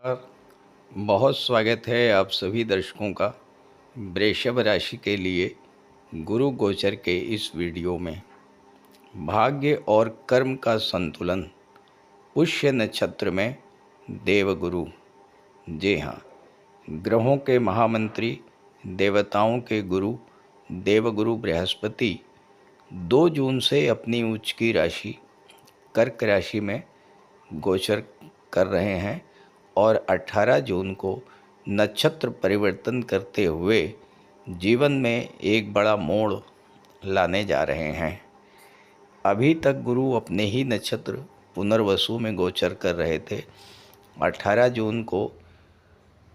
बहुत स्वागत है आप सभी दर्शकों का वृषभ राशि के लिए गुरु गोचर के इस वीडियो में। भाग्य और कर्म का संतुलन पुष्य नक्षत्र में देवगुरु। जी हाँ, ग्रहों के महामंत्री, देवताओं के गुरु देवगुरु बृहस्पति 2 जून से अपनी उच्च की राशि कर्क राशि में गोचर कर रहे हैं और 18 जून को नक्षत्र परिवर्तन करते हुए जीवन में एक बड़ा मोड़ लाने जा रहे हैं। अभी तक गुरु अपने ही नक्षत्र पुनर्वसु में गोचर कर रहे थे। 18 जून को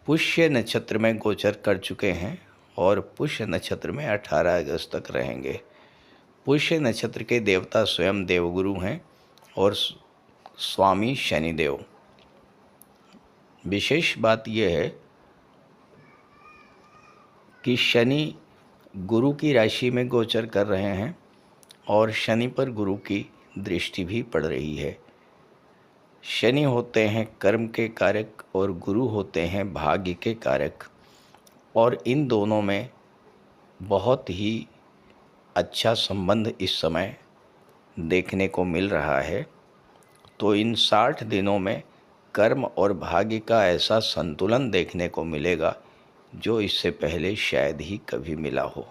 पुष्य नक्षत्र में गोचर कर चुके हैं और पुष्य नक्षत्र में 18 अगस्त तक रहेंगे। पुष्य नक्षत्र के देवता स्वयं देवगुरु हैं और स्वामी शनिदेव। विशेष बात यह है कि शनि गुरु की राशि में गोचर कर रहे हैं और शनि पर गुरु की दृष्टि भी पड़ रही है। शनि होते हैं कर्म के कारक और गुरु होते हैं भाग्य के कारक, और इन दोनों में बहुत ही अच्छा संबंध इस समय देखने को मिल रहा है। तो इन 60 दिनों में कर्म और भाग्य का ऐसा संतुलन देखने को मिलेगा जो इससे पहले शायद ही कभी मिला हो।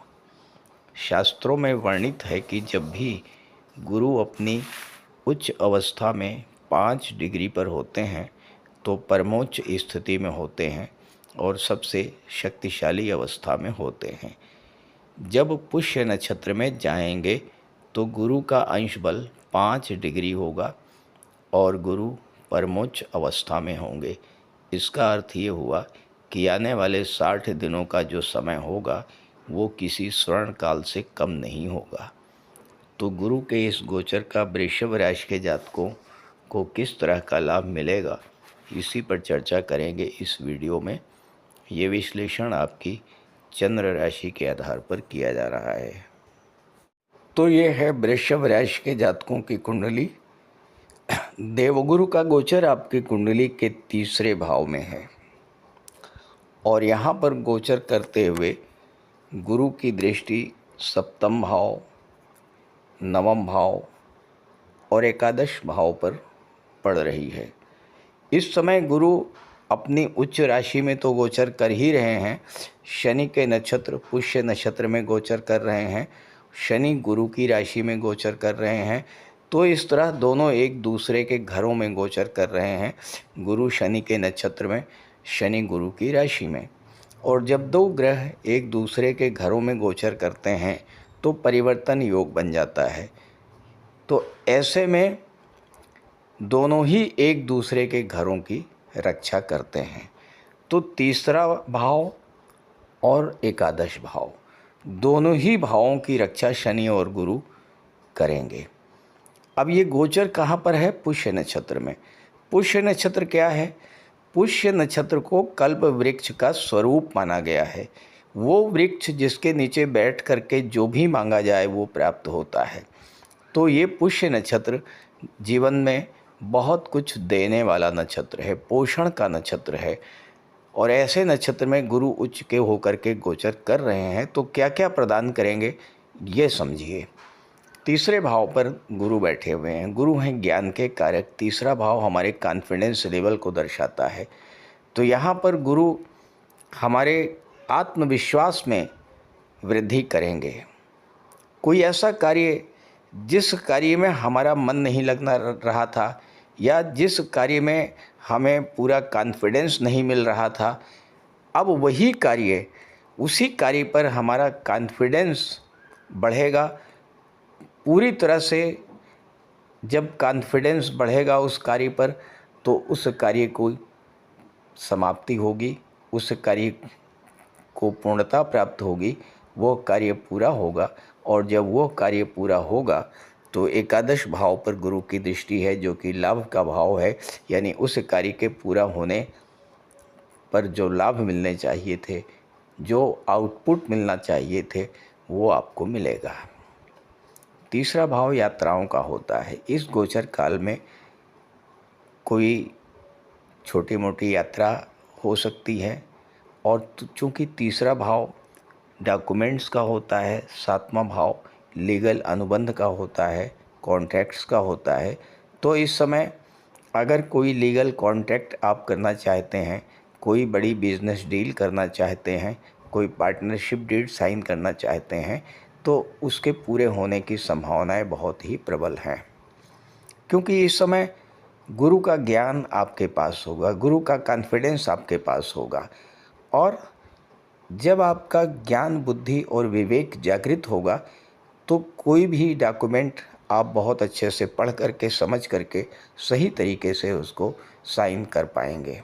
शास्त्रों में वर्णित है कि जब भी गुरु अपनी उच्च अवस्था में 5 डिग्री पर होते हैं तो परमोच्च स्थिति में होते हैं और सबसे शक्तिशाली अवस्था में होते हैं। जब पुष्य नक्षत्र में जाएंगे तो गुरु का अंश बल 5 डिग्री होगा और गुरु परमोच्च अवस्था में होंगे। इसका अर्थ ये हुआ कि आने वाले 60 दिनों का जो समय होगा वो किसी स्वर्ण काल से कम नहीं होगा। तो गुरु के इस गोचर का वृषभ राशि के जातकों को किस तरह का लाभ मिलेगा, इसी पर चर्चा करेंगे इस वीडियो में। ये विश्लेषण आपकी चंद्र राशि के आधार पर किया जा रहा है। तो ये है वृषभ राशि के जातकों की कुंडली। देवगुरु का गोचर आपकी कुंडली के 3रे भाव में है और यहाँ पर गोचर करते हुए गुरु की दृष्टि 7म भाव, 9वें भाव और एकादश भाव पर पड़ रही है। इस समय गुरु अपनी उच्च राशि में तो गोचर कर ही रहे हैं, शनि के नक्षत्र पुष्य नक्षत्र में गोचर कर रहे हैं, शनि गुरु की राशि में गोचर कर रहे हैं। तो इस तरह दोनों एक दूसरे के घरों में गोचर कर रहे हैं, गुरु शनि के नक्षत्र में, शनि गुरु की राशि में। और जब 2 ग्रह एक दूसरे के घरों में गोचर करते हैं तो परिवर्तन योग बन जाता है। तो ऐसे में दोनों ही एक दूसरे के घरों की रक्षा करते हैं। तो 3रा भाव और एकादश भाव दोनों ही भावों की रक्षा शनि और गुरु करेंगे। अब ये गोचर कहाँ पर है? पुष्य नक्षत्र में। पुष्य नक्षत्र क्या है? पुष्य नक्षत्र को कल्प वृक्ष का स्वरूप माना गया है। वो वृक्ष जिसके नीचे बैठ करके जो भी मांगा जाए वो प्राप्त होता है। तो ये पुष्य नक्षत्र जीवन में बहुत कुछ देने वाला नक्षत्र है, पोषण का नक्षत्र है। और ऐसे नक्षत्र में गुरु उच्च के होकर के गोचर कर रहे हैं तो क्या क्या प्रदान करेंगे ये समझिए। 3रे भाव पर गुरु बैठे हुए हैं। गुरु हैं ज्ञान के कारक। 3रा भाव हमारे कॉन्फिडेंस लेवल को दर्शाता है। तो यहाँ पर गुरु हमारे आत्मविश्वास में वृद्धि करेंगे। कोई ऐसा कार्य जिस कार्य में हमारा मन नहीं लगना रहा था या जिस कार्य में हमें पूरा कॉन्फिडेंस नहीं मिल रहा था, अब वही कार्य, उसी कार्य पर हमारा कॉन्फिडेंस बढ़ेगा पूरी तरह से। जब कॉन्फिडेंस बढ़ेगा उस कार्य पर तो उस कार्य को समाप्ति होगी, उस कार्य को पूर्णता प्राप्त होगी, वो कार्य पूरा होगा। और जब वो कार्य पूरा होगा तो एकादश भाव पर गुरु की दृष्टि है जो कि लाभ का भाव है, यानी उस कार्य के पूरा होने पर जो लाभ मिलने चाहिए थे, जो आउटपुट मिलना चाहिए थे, वो आपको मिलेगा। 3रा भाव यात्राओं का होता है। इस गोचर काल में कोई छोटी मोटी यात्रा हो सकती है। और चूँकि तीसरा भाव डॉक्यूमेंट्स का होता है, सातवां भाव लीगल अनुबंध का होता है, कॉन्ट्रैक्ट्स का होता है, तो इस समय अगर कोई लीगल कॉन्ट्रैक्ट आप करना चाहते हैं, कोई बड़ी बिजनेस डील करना चाहते हैं, कोई पार्टनरशिप डीड साइन करना चाहते हैं, तो उसके पूरे होने की संभावनाएं बहुत ही प्रबल हैं। क्योंकि इस समय गुरु का ज्ञान आपके पास होगा, गुरु का कॉन्फिडेंस आपके पास होगा, और जब आपका ज्ञान, बुद्धि और विवेक जागृत होगा तो कोई भी डॉक्यूमेंट आप बहुत अच्छे से पढ़ करके, समझ करके सही तरीके से उसको साइन कर पाएंगे।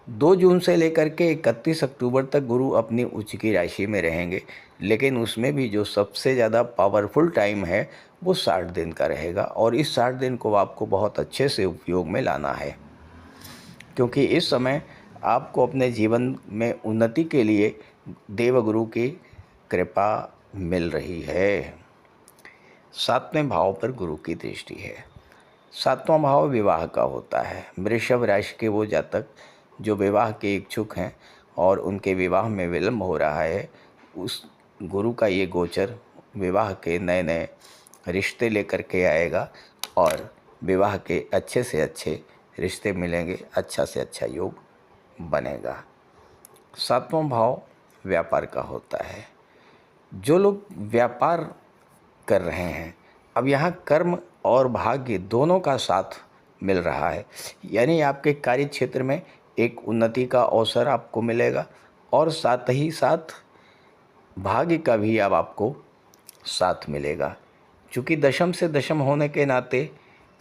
2 जून से लेकर के 31 अक्टूबर तक गुरु अपनी उच्च की राशि में रहेंगे, लेकिन उसमें भी जो सबसे ज़्यादा पावरफुल टाइम है वो 60 दिन का रहेगा, और इस 60 दिन को आपको बहुत अच्छे से उपयोग में लाना है, क्योंकि इस समय आपको अपने जीवन में उन्नति के लिए देवगुरु की कृपा मिल रही है। 7वें भाव पर गुरु की दृष्टि है। 7वां भाव विवाह का होता है। वृषभ राशि के वो जातक जो विवाह के इच्छुक हैं और उनके विवाह में विलंब हो रहा है, उस गुरु का ये गोचर विवाह के नए नए रिश्ते लेकर के आएगा, और विवाह के अच्छे से अच्छे रिश्ते मिलेंगे, अच्छा से अच्छा योग बनेगा। 7वां भाव व्यापार का होता है। जो लोग व्यापार कर रहे हैं, अब यहाँ कर्म और भाग्य दोनों का साथ मिल रहा है, यानी आपके कार्य क्षेत्र में एक उन्नति का अवसर आपको मिलेगा, और साथ ही साथ भाग्य का भी अब आपको साथ मिलेगा। चूँकि दशम से दशम होने के नाते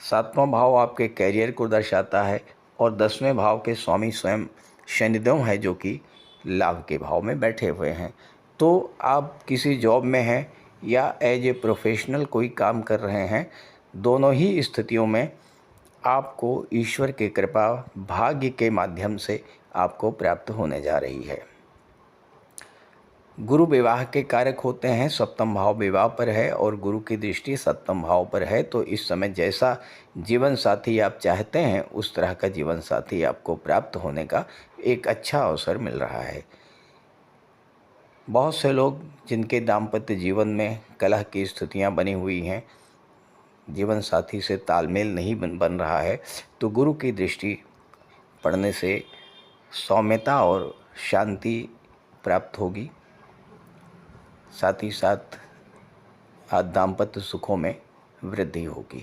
7वां भाव आपके कैरियर को दर्शाता है, और 10वें भाव के स्वामी स्वयं शनिदेव हैं जो कि लाभ के भाव में बैठे हुए हैं। तो आप किसी जॉब में हैं या एज ए प्रोफेशनल कोई काम कर रहे हैं, दोनों ही स्थितियों में आपको ईश्वर की कृपा भाग्य के माध्यम से आपको प्राप्त होने जा रही है। गुरु विवाह के कारक होते हैं, 7वां भाव विवाह पर है और गुरु की दृष्टि 7वां भाव पर है, तो इस समय जैसा जीवन साथी आप चाहते हैं उस तरह का जीवन साथी आपको प्राप्त होने का एक अच्छा अवसर मिल रहा है। बहुत से लोग जिनके दाम्पत्य जीवन में कलह की स्थितियां बनी हुई हैं, जीवन साथी से तालमेल नहीं बन रहा है, तो गुरु की दृष्टि पड़ने से सौम्यता और शांति प्राप्त होगी। साथ ही साथ दाम्पत्य सुखों में वृद्धि होगी।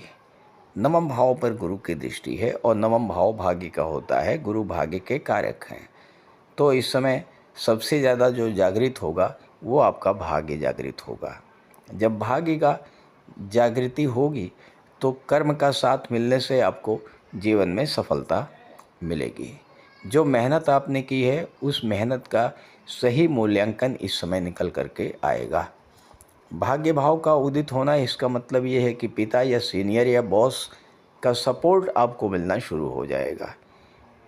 9वां भाव पर गुरु की दृष्टि है, और 9वां भाव भाग्य का होता है, गुरु भाग्य के कारक हैं। तो इस समय सबसे ज़्यादा जो जागृत होगा वो आपका भाग्य जागृत होगा। जब भाग्य का जागृति होगी तो कर्म का साथ मिलने से आपको जीवन में सफलता मिलेगी। जो मेहनत आपने की है उस मेहनत का सही मूल्यांकन इस समय निकल करके आएगा। भाग्य भाव का उदित होना, इसका मतलब ये है कि पिता या सीनियर या बॉस का सपोर्ट आपको मिलना शुरू हो जाएगा।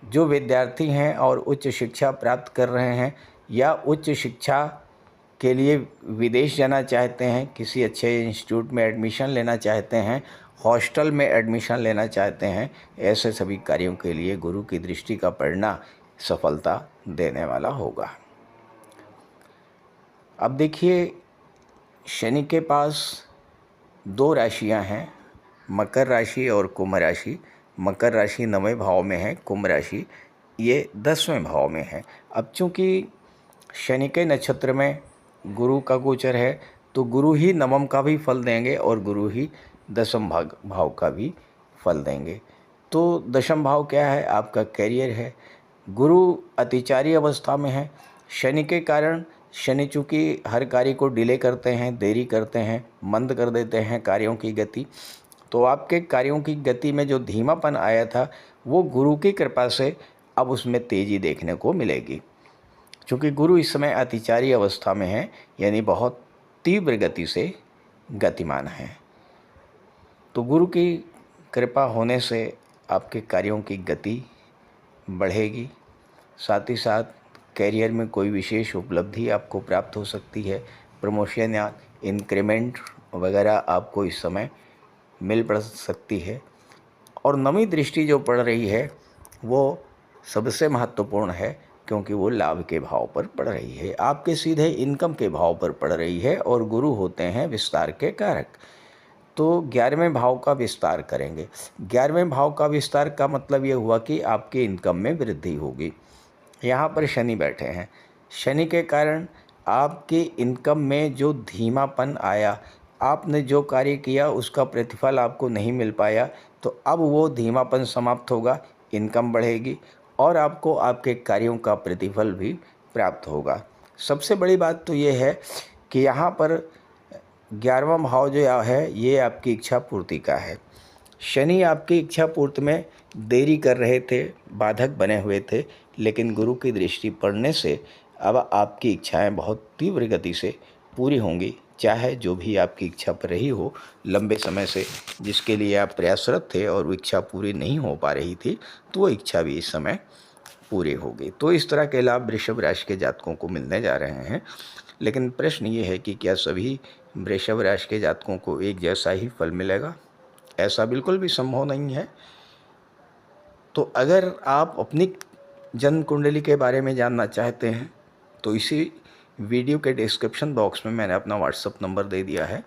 जो विद्यार्थी हैं और उच्च शिक्षा प्राप्त कर रहे हैं या उच्च शिक्षा के लिए विदेश जाना चाहते हैं, किसी अच्छे इंस्टीट्यूट में एडमिशन लेना चाहते हैं, हॉस्टल में एडमिशन लेना चाहते हैं, ऐसे सभी कार्यों के लिए गुरु की दृष्टि का पड़ना सफलता देने वाला होगा। अब देखिए, शनि के पास 2 राशियां हैं, मकर राशि और कुंभ राशि। मकर राशि 9वें भाव में है, कुंभ राशि ये 10वें भाव में है। अब चूँकि शनि के नक्षत्र में गुरु का गोचर है, तो गुरु ही 9वां का भी फल देंगे और गुरु ही 10वां भाव का भी फल देंगे। तो 10वां भाव क्या है? आपका कैरियर है। गुरु अतिचारी अवस्था में है। शनि के कारण, शनि चूँकि हर कार्य को डिले करते हैं, देरी करते हैं, मंद कर देते हैं कार्यों की गति, तो आपके कार्यों की गति में जो धीमापन आया था वो गुरु की कृपा से अब उसमें तेज़ी देखने को मिलेगी। क्योंकि गुरु इस समय अतिचारी अवस्था में है, यानी बहुत तीव्र गति से गतिमान है। तो गुरु की कृपा होने से आपके कार्यों की गति बढ़ेगी। साथ ही साथ कैरियर में कोई विशेष उपलब्धि आपको प्राप्त हो सकती है। प्रमोशन या इंक्रीमेंट वगैरह आपको इस समय मिल पड़ सकती है। और 9वीं दृष्टि जो पड़ रही है वो सबसे महत्वपूर्ण है, क्योंकि वो लाभ के भाव पर पड़ रही है, आपके सीधे इनकम के भाव पर पड़ रही है। और गुरु होते हैं विस्तार के कारक। तो 11वें भाव का विस्तार करेंगे। 11वें भाव का विस्तार का मतलब ये हुआ कि आपकी इनकम में वृद्धि होगी। यहाँ पर शनि बैठे हैं, शनि के कारण आपकी इनकम में जो धीमापन आया, आपने जो कार्य किया उसका प्रतिफल आपको नहीं मिल पाया, तो अब वो धीमापन समाप्त होगा, इनकम बढ़ेगी और आपको आपके कार्यों का प्रतिफल भी प्राप्त होगा। सबसे बड़ी बात तो ये है कि यहाँ पर 11वां भाव जो है ये आपकी इच्छा पूर्ति का है। शनि आपकी इच्छा पूर्ति में देरी कर रहे थे, बाधक बने हुए थे, लेकिन गुरु की दृष्टि पड़ने से अब आपकी इच्छाएं बहुत तीव्र गति से पूरी होंगी। चाहे जो भी आपकी इच्छा पर रही हो लंबे समय से, जिसके लिए आप प्रयासरत थे और वो इच्छा पूरी नहीं हो पा रही थी, तो वो इच्छा भी इस समय पूरी होगी। तो इस तरह के लाभ वृषभ राशि के जातकों को मिलने जा रहे हैं। लेकिन प्रश्न ये है कि क्या सभी वृषभ राशि के जातकों को एक जैसा ही फल मिलेगा? ऐसा बिल्कुल भी संभव नहीं है। तो अगर आप अपनी जन्म कुंडली के बारे में जानना चाहते हैं तो इसी वीडियो के डिस्क्रिप्शन बॉक्स में मैंने अपना व्हाट्सअप नंबर दे दिया है।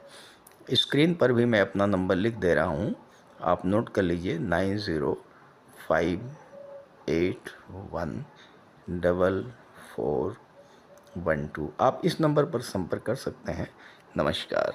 स्क्रीन पर भी मैं अपना नंबर लिख दे रहा हूँ, आप नोट कर लीजिए 9058144112। आप इस नंबर पर संपर्क कर सकते हैं। नमस्कार।